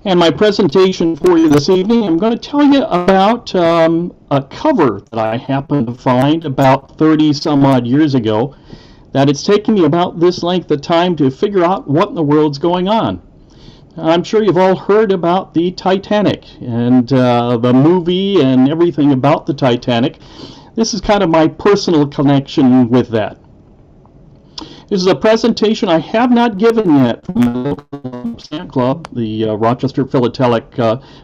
And my presentation for you this evening, I'm going to tell you about a cover that I happened to find about 30 some odd years ago that it's taken me about this length of time to figure out what in the world's going on. I'm sure you've all heard about the Titanic and the movie and everything about the Titanic. This is kind of my personal connection with that. This is a presentation I have not given yet from the local stamp club, the Rochester Philatelic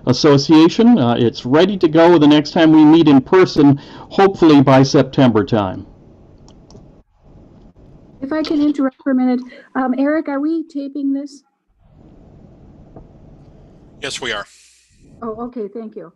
Association. It's ready to go the next time we meet in person, hopefully by September time. If I can interrupt for a minute, Eric, are we taping this? Yes, we are. Oh, okay, thank you.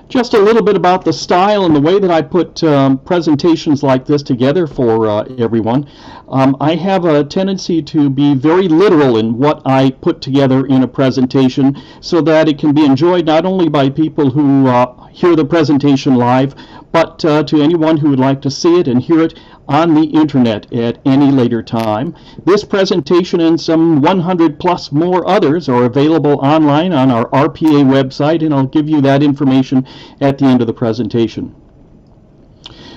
Just a little bit about the style and the way that I put presentations like this together for everyone. I have a tendency to be very literal in what I put together in a presentation so that it can be enjoyed not only by people who hear the presentation live, but to anyone who would like to see it and hear it on the internet at any later time. This presentation and some 100 plus more others are available online on our RPA website, and I'll give you that information at the end of the presentation.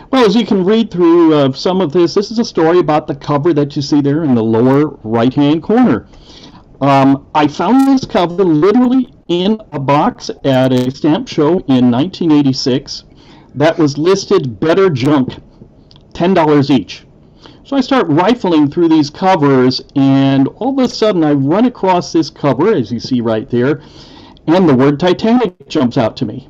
Well, as you can read through some of this is a story about the cover that you see there in the lower right-hand corner. I found this cover literally in a box at a stamp show in 1986 that was listed better junk, $10 each. So I start rifling through these covers, and all of a sudden I run across this cover, as you see right there, and the word Titanic jumps out to me.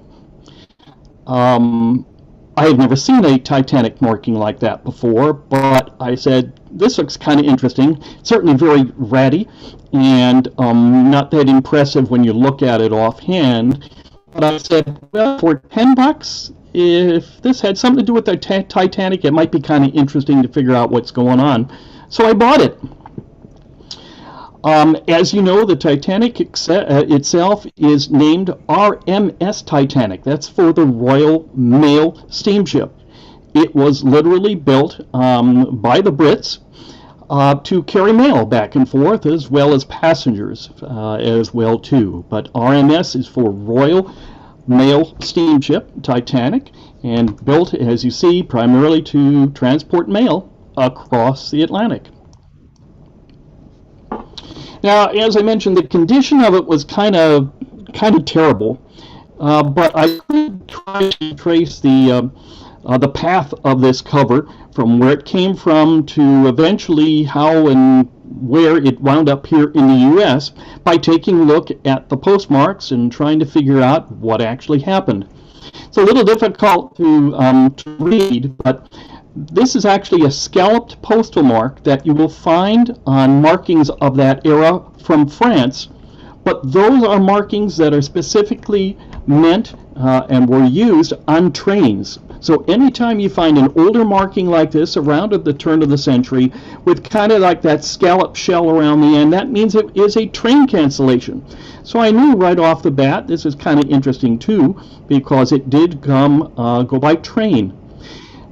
I had never seen a Titanic marking like that before, but I said, this looks kind of interesting, certainly very ratty, and not that impressive when you look at it offhand. But I said, well, for $10, if this had something to do with the Titanic, it might be kind of interesting to figure out what's going on. So I bought it. As you know, the Titanic itself is named RMS Titanic. That's for the Royal Mail Steamship. It was literally built by the Brits to carry mail back and forth, as well as passengers as well too. But RMS is for Royal Mail Steamship Titanic, and built, as you see, primarily to transport mail across the Atlantic. Now, as I mentioned, the condition of it was kind of terrible, but I could try to trace the path of this cover from where it came from to eventually how and where it wound up here in the U.S. by taking a look at the postmarks and trying to figure out what actually happened. It's a little difficult to read, but this is actually a scalloped postal mark that you will find on markings of that era from France, but those are markings that are specifically meant and were used on trains. So anytime you find an older marking like this around at the turn of the century with kind of like that scallop shell around the end, that means it is a train cancellation. So I knew right off the bat this is kind of interesting too, because it did go by train.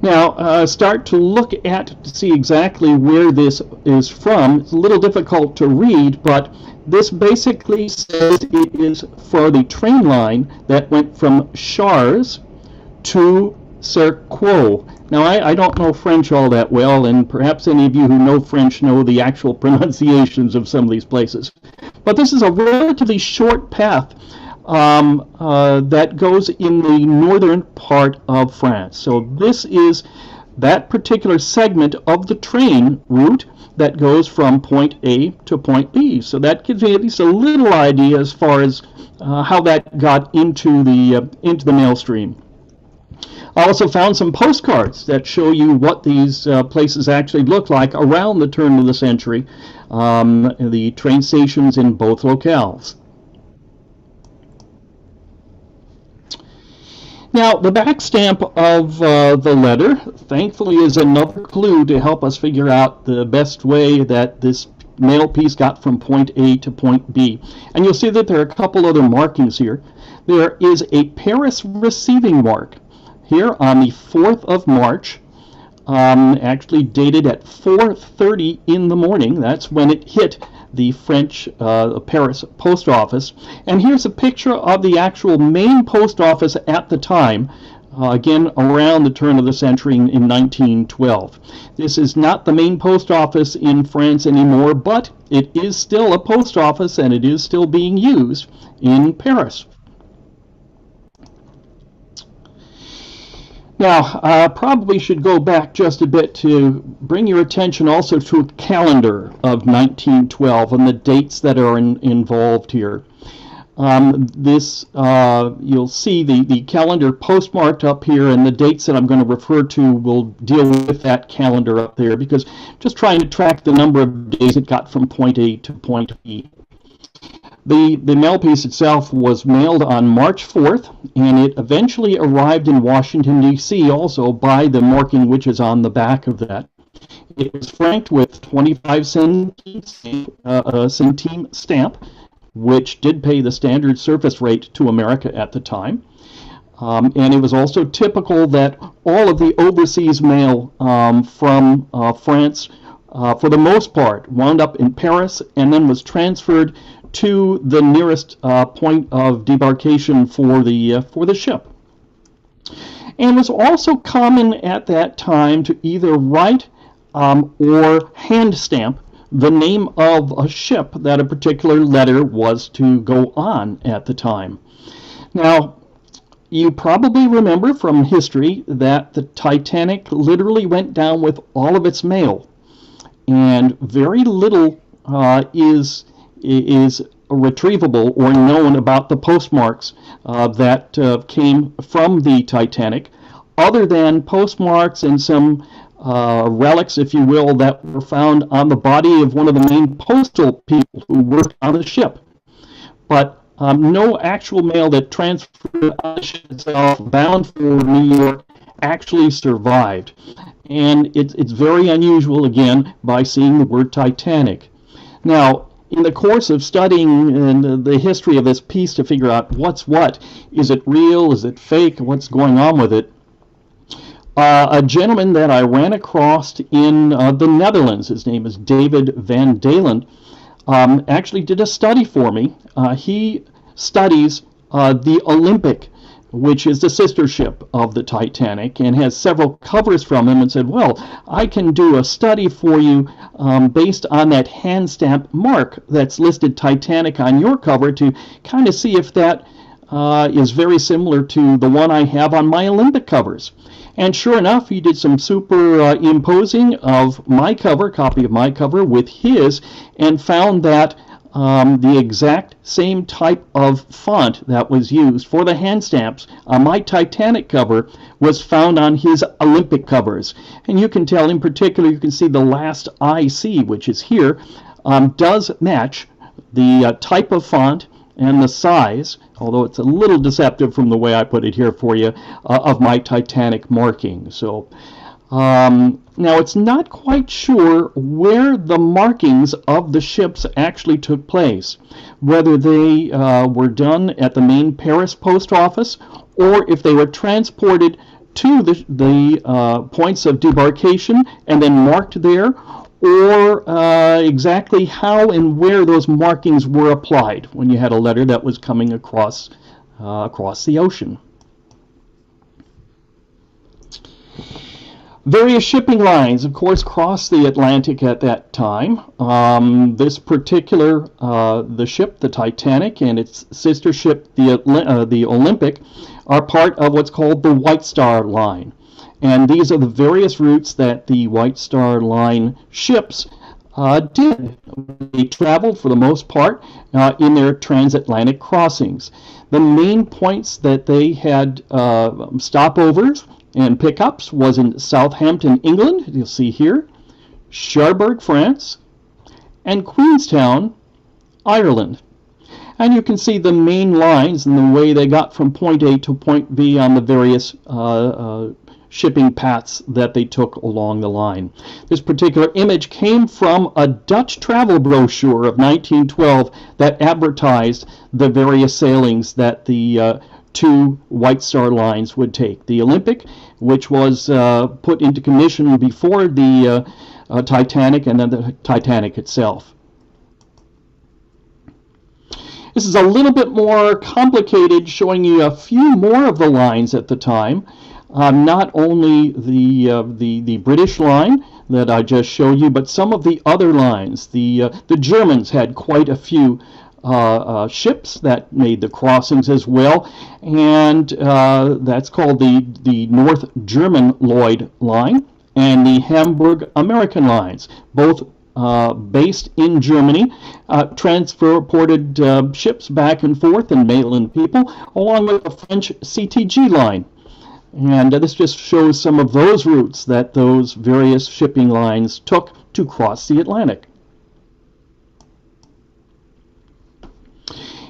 Now, start to look at to see exactly where this is from. It's a little difficult to read, but this basically says it is for the train line that went from Chartres to Cerqueux. Now, I don't know French all that well, and perhaps any of you who know French know the actual pronunciations of some of these places. But this is a relatively short path that goes in the northern part of France. So this is that particular segment of the train route that goes from point A to point B. So that gives me at least a little idea as far as how that got into the mail stream. I also found some postcards that show you what these places actually look like around the turn of the century, the train stations in both locales. Now, the back stamp of the letter, thankfully, is another clue to help us figure out the best way that this mail piece got from point A to point B. And you'll see that there are a couple other markings here. There is a Paris receiving mark here on the 4th of March, actually dated at 4:30 in the morning. That's when it hit the French Paris post office. And here's a picture of the actual main post office at the time, again around the turn of the century in 1912. This is not the main post office in France anymore, but it is still a post office and it is still being used in Paris. Now, I probably should go back just a bit to bring your attention also to a calendar of 1912 and the dates that are involved here. You'll see the calendar postmarked up here, and the dates that I'm going to refer to will deal with that calendar up there, because just trying to track the number of days it got from point A to point B. The mailpiece itself was mailed on March 4th, and it eventually arrived in Washington, D.C. also by the marking which is on the back of that. It was franked with 25 centime stamp, which did pay the standard surface rate to America at the time. And it was also typical that all of the overseas mail from France, for the most part, wound up in Paris and then was transferred to the nearest point of debarkation for the ship. And it was also common at that time to either write or hand stamp the name of a ship that a particular letter was to go on at the time. Now, you probably remember from history that the Titanic literally went down with all of its mail, and very little is retrievable or known about the postmarks that came from the Titanic, other than postmarks and some relics, if you will, that were found on the body of one of the main postal people who worked on the ship. But no actual mail that transferred on the ship itself bound for New York actually survived. And it's very unusual, again, by seeing the word Titanic. Now, in the course of studying the history of this piece to figure out what's what, is it real, is it fake, what's going on with it, a gentleman that I ran across in the Netherlands, his name is David Van Dalen, actually did a study for me. He studies the Olympic, which is the sister ship of the Titanic, and has several covers from him, and said, well, I can do a study for you based on that hand stamp mark that's listed Titanic on your cover to kind of see if that is very similar to the one I have on my Olympic covers. And sure enough, he did some superimposing of my cover, copy of my cover, with his, and found that the exact same type of font that was used for the hand stamps on my Titanic cover was found on his Olympic covers. And you can tell in particular, you can see the last IC, which is here, does match the type of font and the size, although it's a little deceptive from the way I put it here for you, of my Titanic marking. So now it's not quite sure where the markings of the ships actually took place, whether they were done at the main Paris post office or if they were transported to the points of debarkation and then marked there, or exactly how and where those markings were applied when you had a letter that was coming across the ocean. Various shipping lines, of course, crossed the Atlantic at that time. This particular, the ship, the Titanic, and its sister ship, the Olympic, are part of what's called the White Star Line. And these are the various routes that the White Star Line ships did. They traveled, for the most part, in their transatlantic crossings. The main points that they had stopovers and pickups was in Southampton, England, you'll see here, Cherbourg, France, and Queenstown, Ireland. And you can see the main lines and the way they got from point A to point B on the various shipping paths that they took along the line. This particular image came from a Dutch travel brochure of 1912 that advertised the various sailings that the two White Star lines would take. The Olympic, which was put into commission before the Titanic, and then the Titanic itself. This is a little bit more complicated, showing you a few more of the lines at the time. Not only the British line that I just showed you, but some of the other lines. The Germans had quite a few ships that made the crossings as well, and that's called the North German Lloyd line and the Hamburg American lines, both based in Germany, transported ships back and forth and mainland people, along with the French CTG line. And this just shows some of those routes that those various shipping lines took to cross the Atlantic.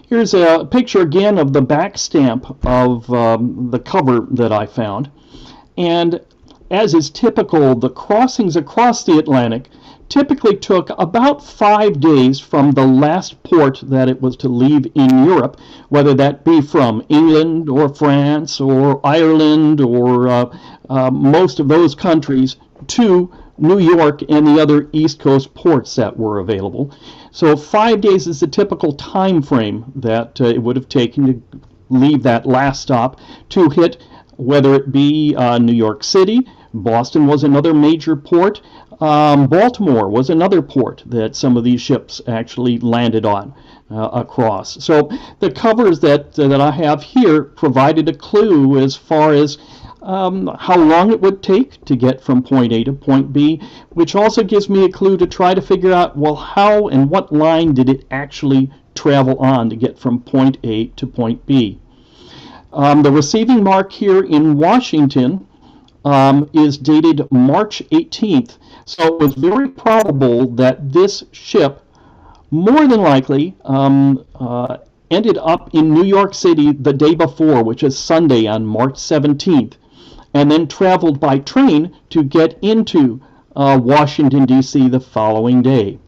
Here's a picture again of the back stamp of the cover that I found. And as is typical, the crossings across the Atlantic typically took about 5 days from the last port that it was to leave in Europe, whether that be from England or France or Ireland or most of those countries, to New York and the other East Coast ports that were available. So 5 days is the typical time frame that it would have taken to leave that last stop to hit, whether it be New York City. Boston was another major port. Baltimore was another port that some of these ships actually landed on across. So the covers that I have here provided a clue as far as how long it would take to get from point A to point B, which also gives me a clue to try to figure out, well, how and what line did it actually travel on to get from point A to point B. The receiving mark here in Washington is dated March 18th, so it was very probable that this ship more than likely ended up in New York City the day before, which is Sunday on March 17th, and then traveled by train to get into Washington, D.C. the following day.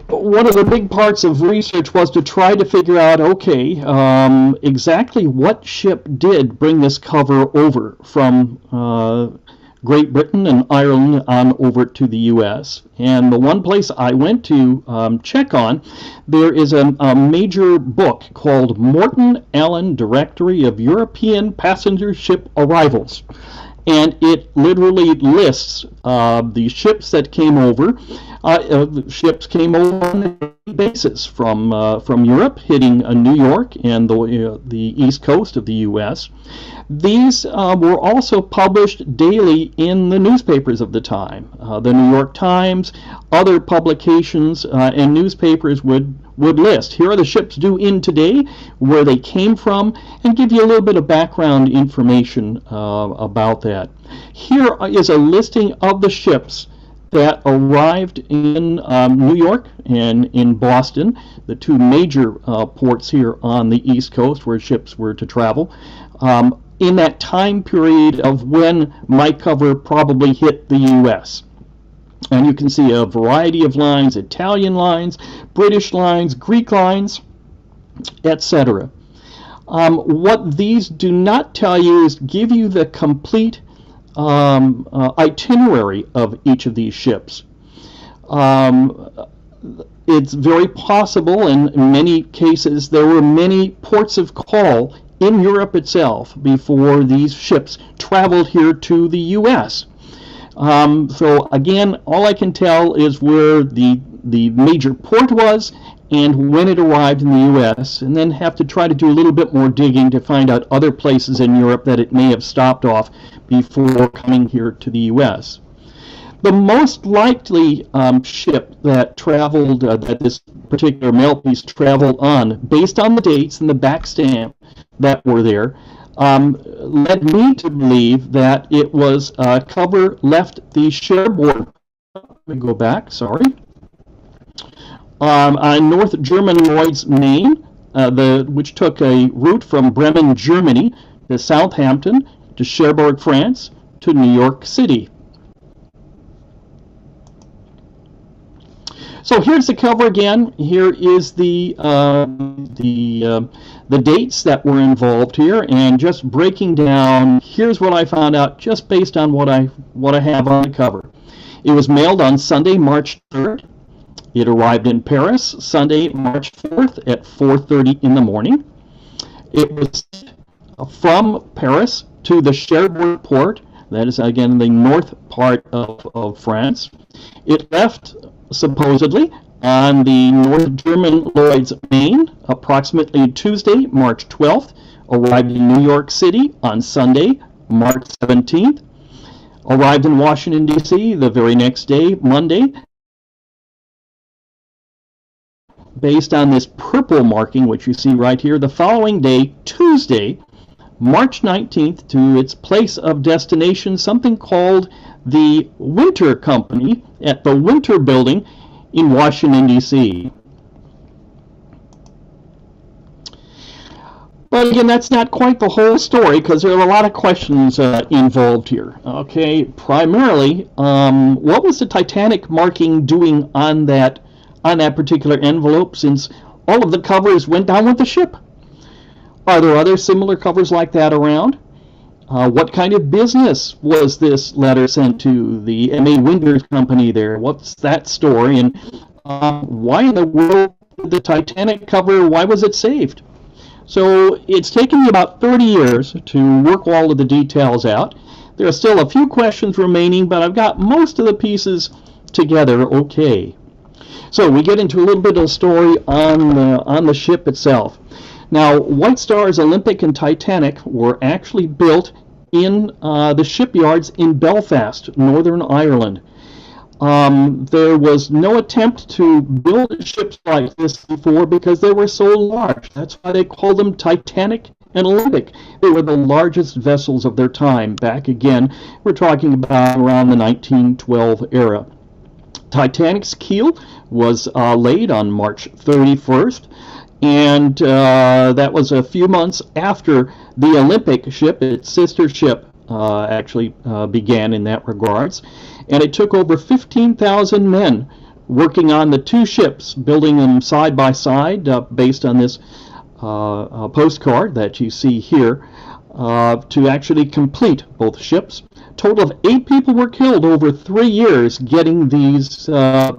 One of the big parts of research was to try to figure out, okay, exactly what ship did bring this cover over from Great Britain and Ireland on over to the U.S. And the one place I went to check on, there is a major book called Morton Allen Directory of European Passenger Ship Arrivals. And it literally lists the ships that came over. Ships came over on a daily basis from Europe, hitting New York and the east coast of the U.S. These were also published daily in the newspapers of the time. The New York Times, other publications and newspapers would list, here are the ships due in today, where they came from, and give you a little bit of background information about that. Here is a listing of the ships that arrived in New York and in Boston, the two major ports here on the East Coast where ships were to travel, in that time period of when my cover probably hit the U.S. And you can see a variety of lines, Italian lines, British lines, Greek lines, etc. What these do not tell you is give you the complete itinerary of each of these ships. It's very possible, in many cases, there were many ports of call in Europe itself before these ships traveled here to the U.S. So again, all I can tell is where the major port was and when it arrived in the U.S., and then have to try to do a little bit more digging to find out other places in Europe that it may have stopped off before coming here to the U.S. The most likely ship that traveled, that this particular mail piece traveled on, based on the dates and the back stamp that were there, led me to believe that it was cover left the Cherbourg. Let me go back, sorry. On North German Lloyd's Main, which took a route from Bremen, Germany, to Southampton, to Cherbourg, France, to New York City. So here's the cover again. Here is the dates that were involved here, and just breaking down. Here's what I found out just based on what I have on the cover. It was mailed on Sunday, March 3rd. It arrived in Paris Sunday, March 4th at 4:30 in the morning. It was from Paris to the Cherbourg port, that is again the north part of France. It left supposedly on the North German Lloyd's Main approximately Tuesday, March 12th, arrived in New York City on Sunday, March 17th, arrived in Washington, D.C. the very next day, Monday. Based on this purple marking, which you see right here, the following day, Tuesday, March 19th, to its place of destination, something called the Winter Company at the Winter Building in Washington, D.C. But again, that's not quite the whole story, because there are a lot of questions involved here. Okay, primarily, what was the Titanic marking doing on that particular envelope, since all of the covers went down with the ship? Are there other similar covers like that around? What kind of business was this letter sent to? The M.A. Winders Company there. What's that story? And why in the world did the Titanic cover, why was it saved? So it's taken me about 30 years to work all of the details out. There are still a few questions remaining, but I've got most of the pieces together okay. So we get into a little bit of the story on the ship itself. Now, White Star's Olympic and Titanic were actually built in the shipyards in Belfast, Northern Ireland. There was no attempt to build ships like this before because they were so large. That's why they called them Titanic and Olympic. They were the largest vessels of their time. Back again, we're talking about around the 1912 era. Titanic's keel was laid on March 31st. And that was a few months after the Olympic ship, its sister ship, actually began in that regards. And it took over 15,000 men working on the two ships, building them side by side, based on this postcard that you see here, to actually complete both ships. A total of 8 people were killed over 3 years getting these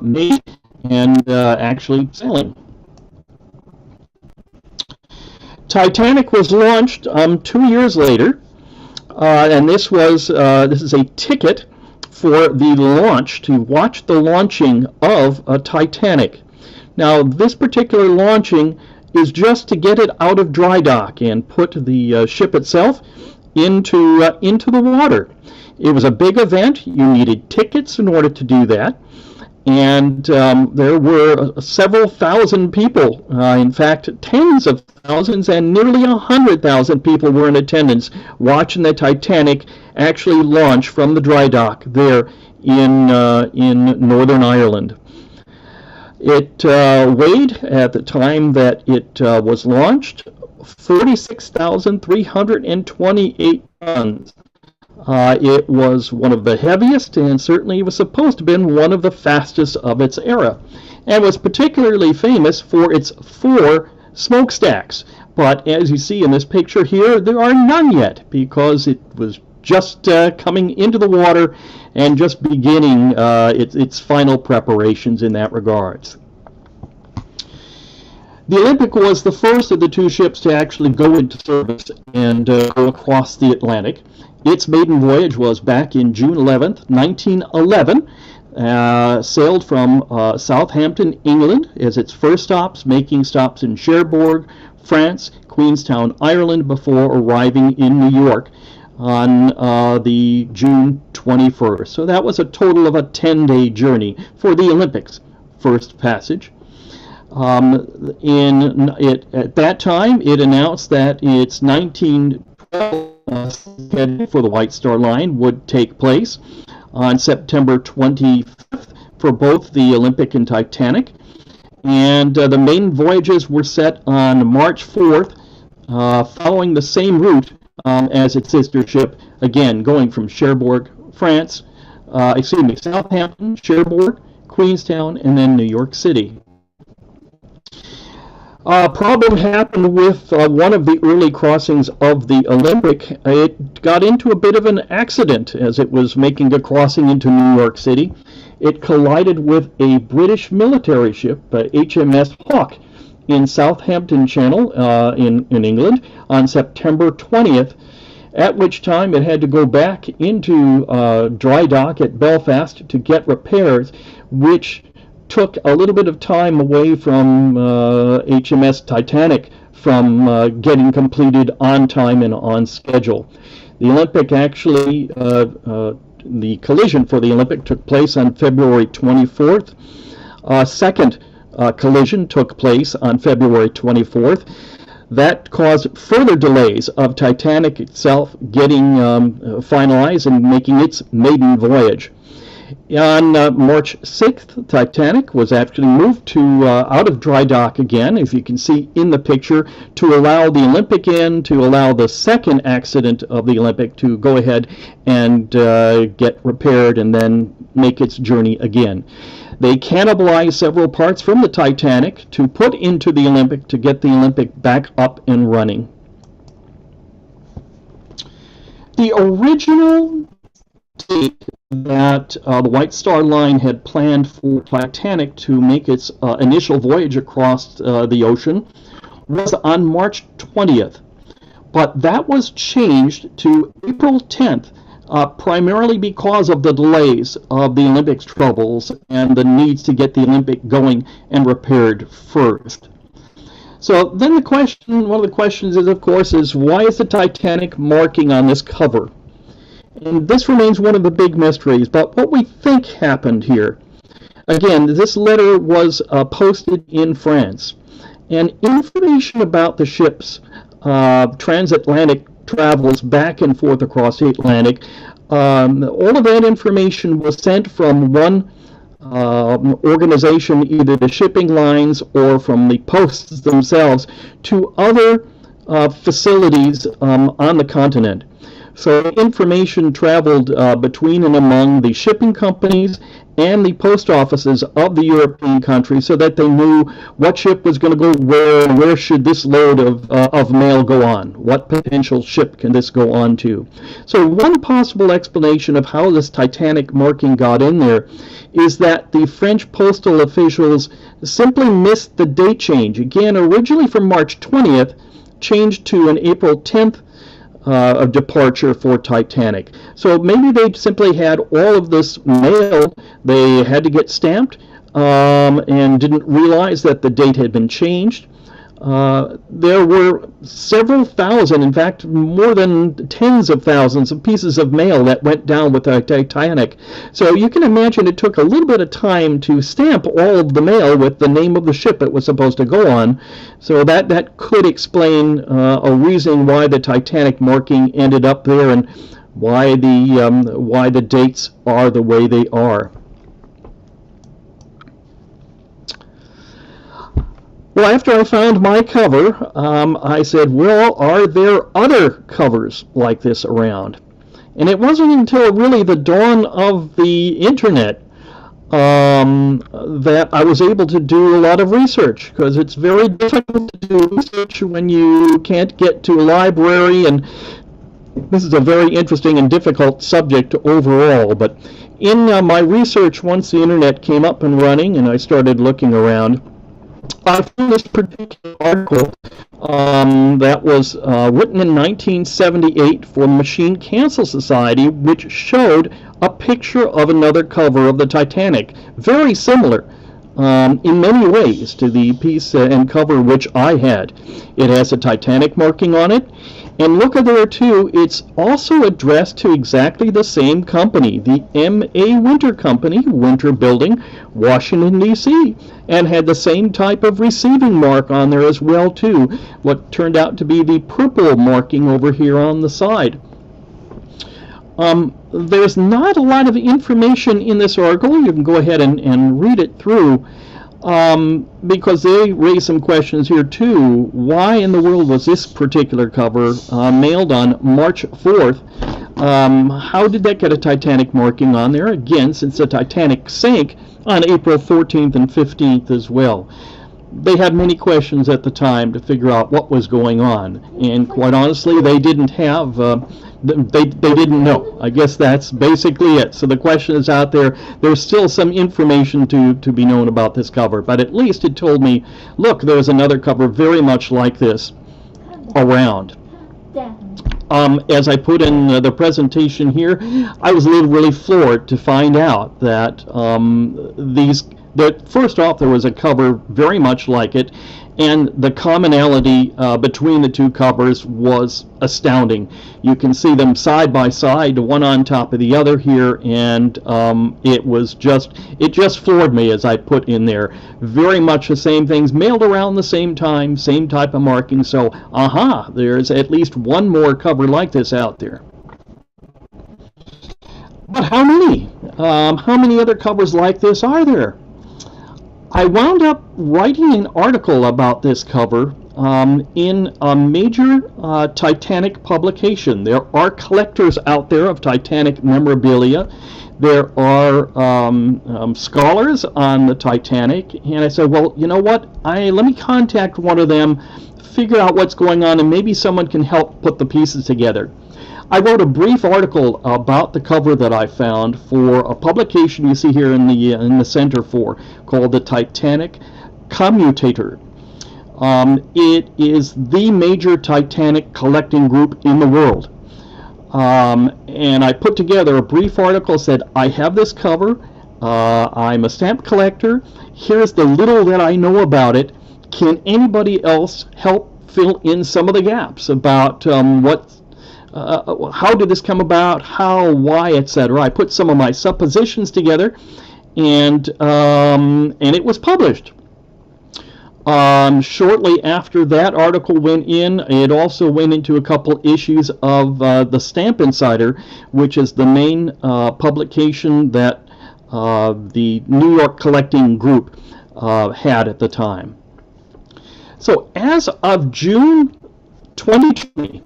made and actually sailing. Titanic was launched 2 years later, and this is a ticket for the launch, to watch the launching of a Titanic. Now, this particular launching is just to get it out of dry dock and put the ship itself into the water. It was a big event. You needed tickets in order to do that. And there were several thousand people, in fact, tens of thousands, and nearly 100,000 people were in attendance watching the Titanic actually launch from the dry dock there in Northern Ireland. It weighed, at the time that it was launched, 46,328 tons. It was one of the heaviest, and certainly was supposed to have been one of the fastest of its era, and was particularly famous for its 4 smokestacks. But as you see in this picture here, there are none yet, because it was just coming into the water and just beginning its final preparations in that regards. The Olympic was the first of the 2 ships to actually go into service and go across the Atlantic. Its maiden voyage was back in June 11th, 1911. Sailed from Southampton, England, as its first stops, making stops in Cherbourg, France, Queenstown, Ireland, before arriving in New York on the June 21st. So that was a total of a 10-day journey for the Olympic's first passage. At that time, it announced that its 1912 schedule for the White Star Line would take place on September 25th for both the Olympic and Titanic. And the main voyages were set on March 4th, following the same route as its sister ship, again going from Cherbourg, France, Southampton, Cherbourg, Queenstown, and then New York City. Problem happened with one of the early crossings of the Olympic. It got into a bit of an accident as it was making a crossing into New York City. It collided with a British military ship, HMS Hawke, in Southampton Channel in England on September 20th, at which time it had to go back into dry dock at Belfast to get repairs, which took a little bit of time away from HMS Titanic from getting completed on time and on schedule. The Olympic actually, the collision for the Olympic took place on February 24th. Second collision took place on February 24th. That caused further delays of Titanic itself getting finalized and making its maiden voyage. On March 6th, Titanic was actually moved to out of dry dock again, as you can see in the picture, to allow the Olympic in, to allow the second accident of the Olympic to go ahead and get repaired and then make its journey again. They cannibalized several parts from the Titanic to put into the Olympic to get the Olympic back up and running. The original date that the White Star Line had planned for Titanic to make its initial voyage across the ocean was on March 20th, but that was changed to April 10th, primarily because of the delays of the Olympics troubles and the needs to get the Olympic going and repaired first. So then one of the questions is, of course, is why is the Titanic marking on this cover? And this remains one of the big mysteries, but what we think happened here, again, this letter was posted in France, and information about the ship's transatlantic travels back and forth across the Atlantic, all of that information was sent from one organization, either the shipping lines or from the posts themselves, to other facilities on the continent. So information traveled between and among the shipping companies and the post offices of the European countries so that they knew what ship was going to go where should this load of mail go on, what potential ship can this go on to. So one possible explanation of how this Titanic marking got in there is that the French postal officials simply missed the date change. Again, originally from March 20th, changed to an April 10th of departure for Titanic. So maybe they simply had all of this mail they had to get stamped and didn't realize that the date had been changed. There were several thousand, in fact more than tens of thousands of pieces of mail that went down with the Titanic. So you can imagine it took a little bit of time to stamp all of the mail with the name of the ship it was supposed to go on. So that could explain a reason why the Titanic marking ended up there and why the dates are the way they are. Well, after I found my cover, I said, well, are there other covers like this around? And it wasn't until really the dawn of the internet that I was able to do a lot of research, because it's very difficult to do research when you can't get to a library, and this is a very interesting and difficult subject overall. But in my research, once the internet came up and running and I started looking around, I found this particular article that was written in 1978 for the Machine Cancel Society, which showed a picture of another cover of the Titanic, very similar in many ways to the piece and cover which I had. It has a Titanic marking on it, and look at there too, it's also addressed to exactly the same company, the M.A. Winter Company, Winter Building, Washington, D.C., and had the same type of receiving mark on there as well too, what turned out to be the purple marking over here on the side. There's not a lot of information in this article. You can go ahead and read it through, because they raise some questions here too. Why in the world was this particular cover mailed on March 4th? How did that get a Titanic marking on there? Again, since the Titanic sank on April 14th and 15th as well. they had many questions at the time to figure out what was going on, and quite honestly, they didn't have. They didn't know. I guess that's basically it. So the question is out there. There's still some information to be known about this cover, but at least it told me, look, there's another cover very much like this around. As I put in the presentation here, I was really floored to find out that first off, there was a cover very much like it, and the commonality between the two covers was astounding. You can see them side by side, one on top of the other here, and it just floored me as I put in there. Very much the same things, mailed around the same time, same type of marking, so there's at least one more cover like this out there. But how many? How many other covers like this are there? I wound up writing an article about this cover in a major Titanic publication. There are collectors out there of Titanic memorabilia. There are scholars on the Titanic, and I said, well, you know what? Let me contact one of them, figure out what's going on, and maybe someone can help put the pieces together. I wrote a brief article about the cover that I found for a publication you see here in the center called the Titanic Commutator. It is the major Titanic collecting group in the world. And I put together a brief article, said, I have this cover, I'm a stamp collector, here's the little that I know about it, can anybody else help fill in some of the gaps about how did this come about, how, why, etc. I put some of my suppositions together, and it was published. Shortly after that article went in, it also went into a couple issues of the Stamp Insider, which is the main publication that the New York Collecting Group had at the time. So as of June 2020,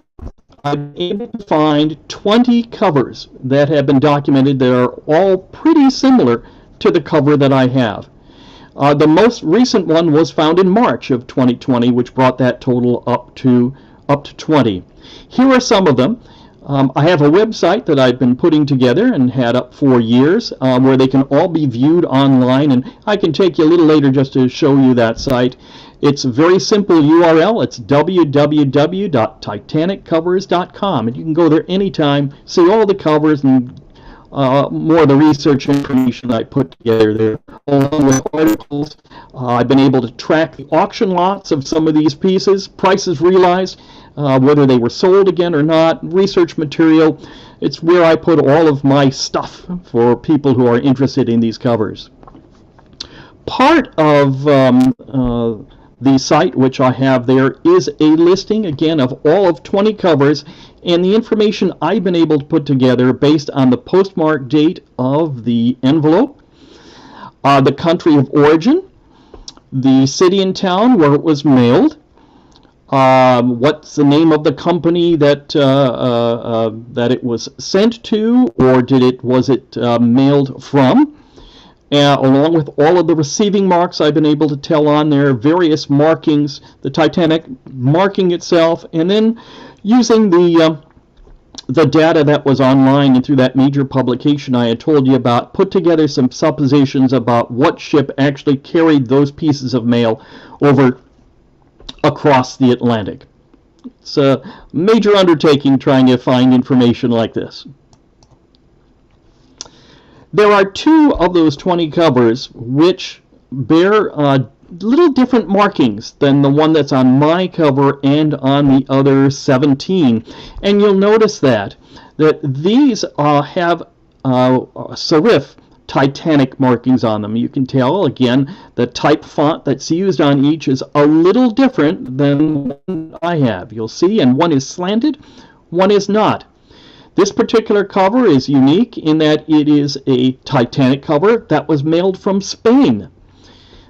I've been able to find 20 covers that have been documented that are all pretty similar to the cover that I have. The most recent one was found in March of 2020, which brought that total up to 20. Here are some of them. I have a website that I've been putting together and had up for years where they can all be viewed online, and I can take you a little later just to show you that site. It's a very simple URL. It's www.titaniccovers.com, and you can go there anytime, see all the covers and more of the research information I put together there, along with articles. I've been able to track the auction lots of some of these pieces, prices realized, whether they were sold again or not, research material. It's where I put all of my stuff for people who are interested in these covers. Part of the site which I have there is a listing, again, of all of 20 covers, and the information I've been able to put together based on the postmark date of the envelope, the country of origin, the city and town where it was mailed, what's the name of the company that it was sent to, or was it mailed from, along with all of the receiving marks I've been able to tell on there, various markings, the Titanic marking itself, and then using the data that was online and through that major publication I had told you about, put together some suppositions about what ship actually carried those pieces of mail over across the Atlantic. It's a major undertaking trying to find information like this. There are 2 of those 20 covers which bear little different markings than the one that's on my cover and on the other 17. And you'll notice that these have serif Titanic markings on them. You can tell, again, the type font that's used on each is a little different than the one I have. You'll see, and one is slanted, one is not. This particular cover is unique in that it is a Titanic cover that was mailed from Spain.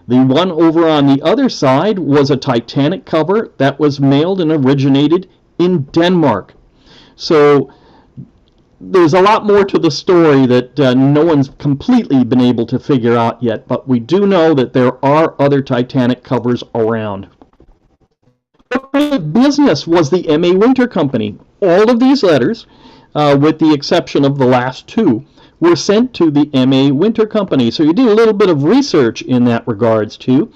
The one over on the other side was a Titanic cover that was mailed and originated in Denmark. So there's a lot more to the story that no one's completely been able to figure out yet, but we do know that there are other Titanic covers around. What kind of business was the M.A. Winter Company? All of these letters, with the exception of the last two, were sent to the M.A. Winter Company. So you do a little bit of research in that regards too,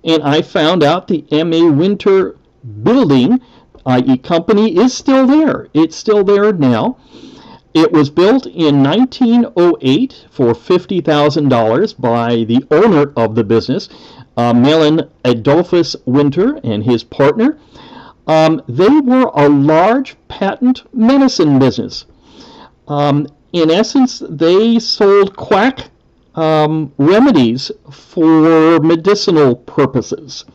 and I found out the M.A. Winter building, i.e. company, is still there. It's still there now. It was built in 1908 for $50,000 by the owner of the business, Melon Adolphus Winter, and his partner. They were a large patent medicine business. In essence, they sold quack remedies for medicinal purposes.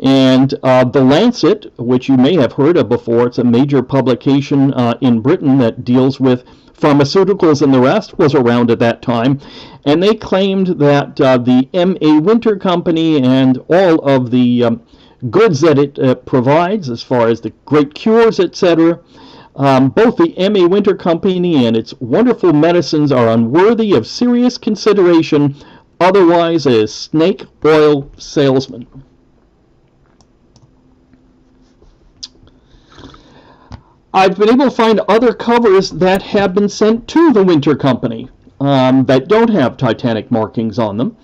And The Lancet, which you may have heard of before, it's a major publication in Britain that deals with pharmaceuticals and the rest, was around at that time. And they claimed that the M.A. Winter Company and all of the goods that it provides, as far as the great cures, etc., both the M.A. Winter Company and its wonderful medicines are unworthy of serious consideration, otherwise as snake oil salesmen. I've been able to find other covers that have been sent to the Winter Company that don't have Titanic markings on them,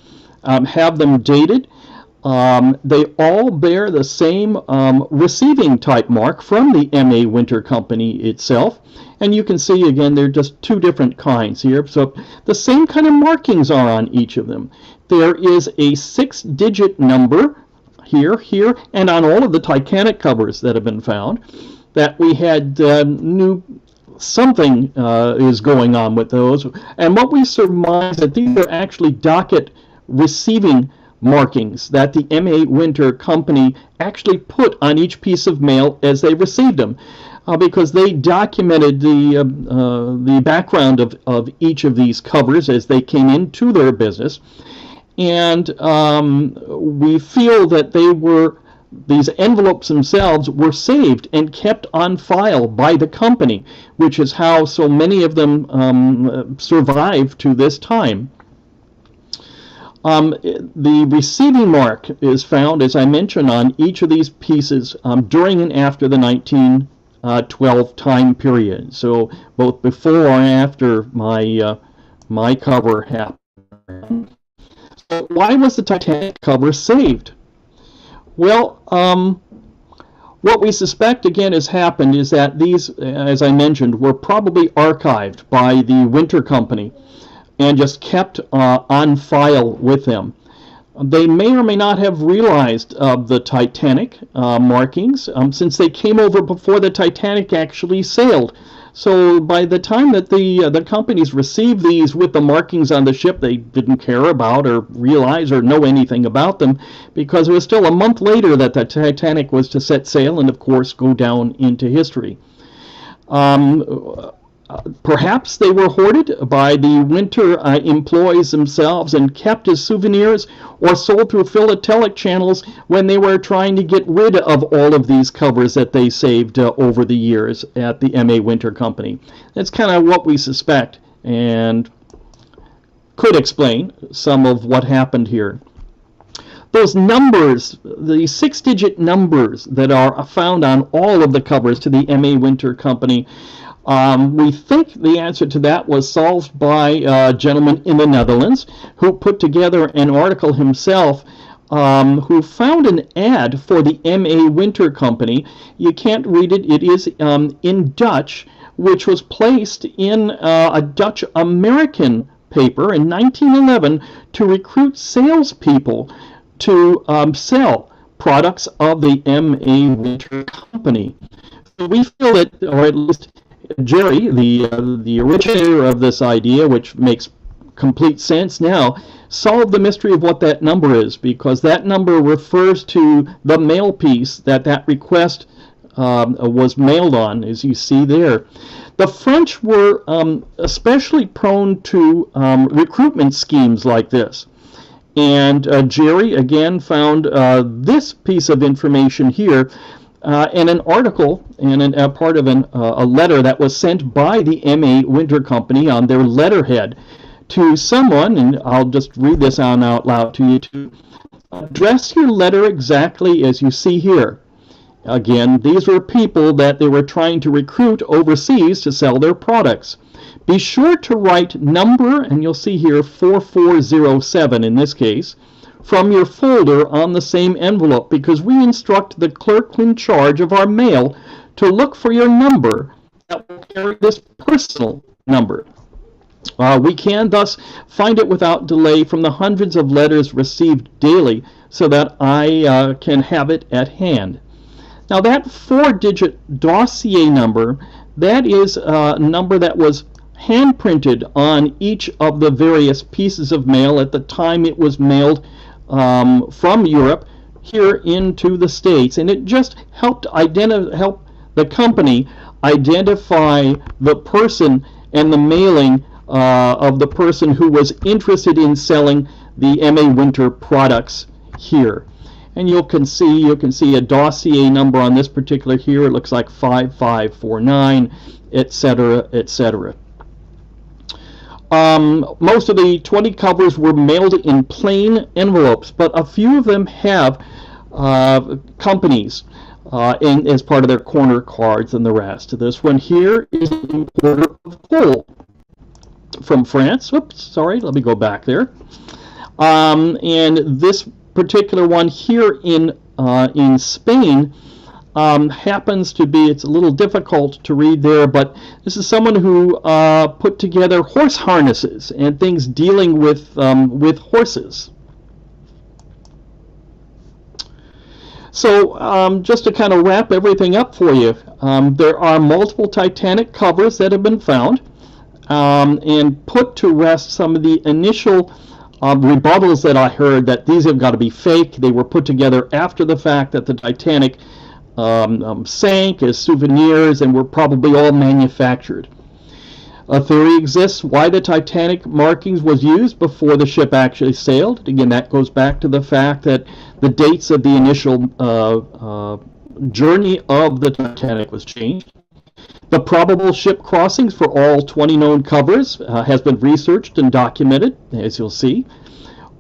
have them dated. They all bear the same receiving type mark from the M.A. Winter Company itself. And you can see, again, they're just two different kinds here. So the same kind of markings are on each of them. There is a 6-digit number here, and on all of the Titanic covers that have been found, that we had knew something is going on with those. And what we surmise that these are actually docket receiving markings that the M.A. Winter Company actually put on each piece of mail as they received them, because they documented the background of each of these covers as they came into their business. And we feel that these envelopes themselves were saved and kept on file by the company, which is how so many of them survive to this time. The receiving mark is found, as I mentioned, on each of these pieces during and after the 1912 time period. So both before and after my cover happened. So why was the Titanic cover saved? Well, what we suspect, again, has happened is that these, as I mentioned, were probably archived by the Winter Company and just kept on file with them. They may or may not have realized of the Titanic markings since they came over before the Titanic actually sailed. So by the time that the companies received these with the markings on the ship, they didn't care about or realize or know anything about them, because it was still a month later that the Titanic was to set sail and, of course, go down into history. Perhaps they were hoarded by the Winter employees themselves and kept as souvenirs or sold through philatelic channels when they were trying to get rid of all of these covers that they saved over the years at the M.A. Winter Company. That's kind of what we suspect and could explain some of what happened here. Those numbers, the 6-digit numbers that are found on all of the covers to the M.A. Winter Company, we think the answer to that was solved by a gentleman in the Netherlands who put together an article himself, who found an ad for the M.A. Winter Company. You can't read it. It is in Dutch, which was placed in a Dutch-American paper in 1911 to recruit salespeople to sell products of the M.A. Winter Company. So we feel that, or at least Jerry, the originator of this idea, which makes complete sense now, solved the mystery of what that number is, because that number refers to the mail piece that request was mailed on, as you see there. The French were especially prone to recruitment schemes like this. And Jerry, again, found this piece of information here. and an article and a part of a letter that was sent by the MA Winter Company on their letterhead to someone, and I'll just read this on out loud to you, to address your letter exactly as you see here. Again, these were people that they were trying to recruit overseas to sell their products. Be sure to write number, and you'll see here 4407 in this case, from your folder on the same envelope, because we instruct the clerk in charge of our mail to look for your number that will carry this personal number. We can thus find it without delay from the hundreds of letters received daily, so that I can have it at hand. Now that 4-digit dossier number, that is a number that was hand-printed on each of the various pieces of mail at the time it was mailed from Europe here into the States, and it just help the company identify the person and the mailing of the person who was interested in selling the MA Winter products here. And you can see a dossier number on this particular here. It looks like 5549, etc., etc. Most of the 20 covers were mailed in plain envelopes, but a few of them have companies as part of their corner cards and the rest. This one here is an importer of coal from France. Oops, sorry, let me go back there. And this particular one here in Spain happens to be, it's a little difficult to read there, but this is someone who put together horse harnesses and things dealing with horses. So just to kind of wrap everything up for you, there are multiple Titanic covers that have been found and put to rest some of the initial rebuttals that I heard that these have got to be fake. They were put together after the fact that the Titanic sank as souvenirs and were probably all manufactured. A theory exists why the Titanic markings was used before the ship actually sailed. Again, that goes back to the fact that the dates of the initial journey of the Titanic was changed. The probable ship crossings for all 20 known covers has been researched and documented, as you'll see.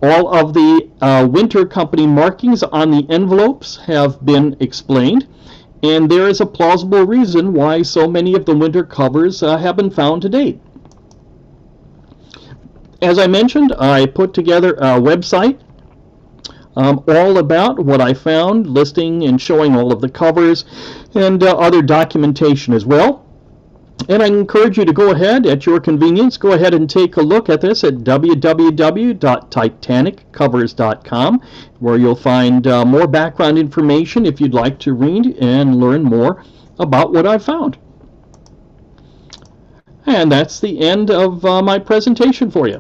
All of the Winter Company markings on the envelopes have been explained, and there is a plausible reason why so many of the winter covers have been found to date. As I mentioned, I put together a website all about what I found, listing and showing all of the covers and other documentation as well. And I encourage you to go ahead at your convenience, go ahead and take a look at this at www.titaniccovers.com, where you'll find more background information if you'd like to read and learn more about what I've found. And that's the end of my presentation for you.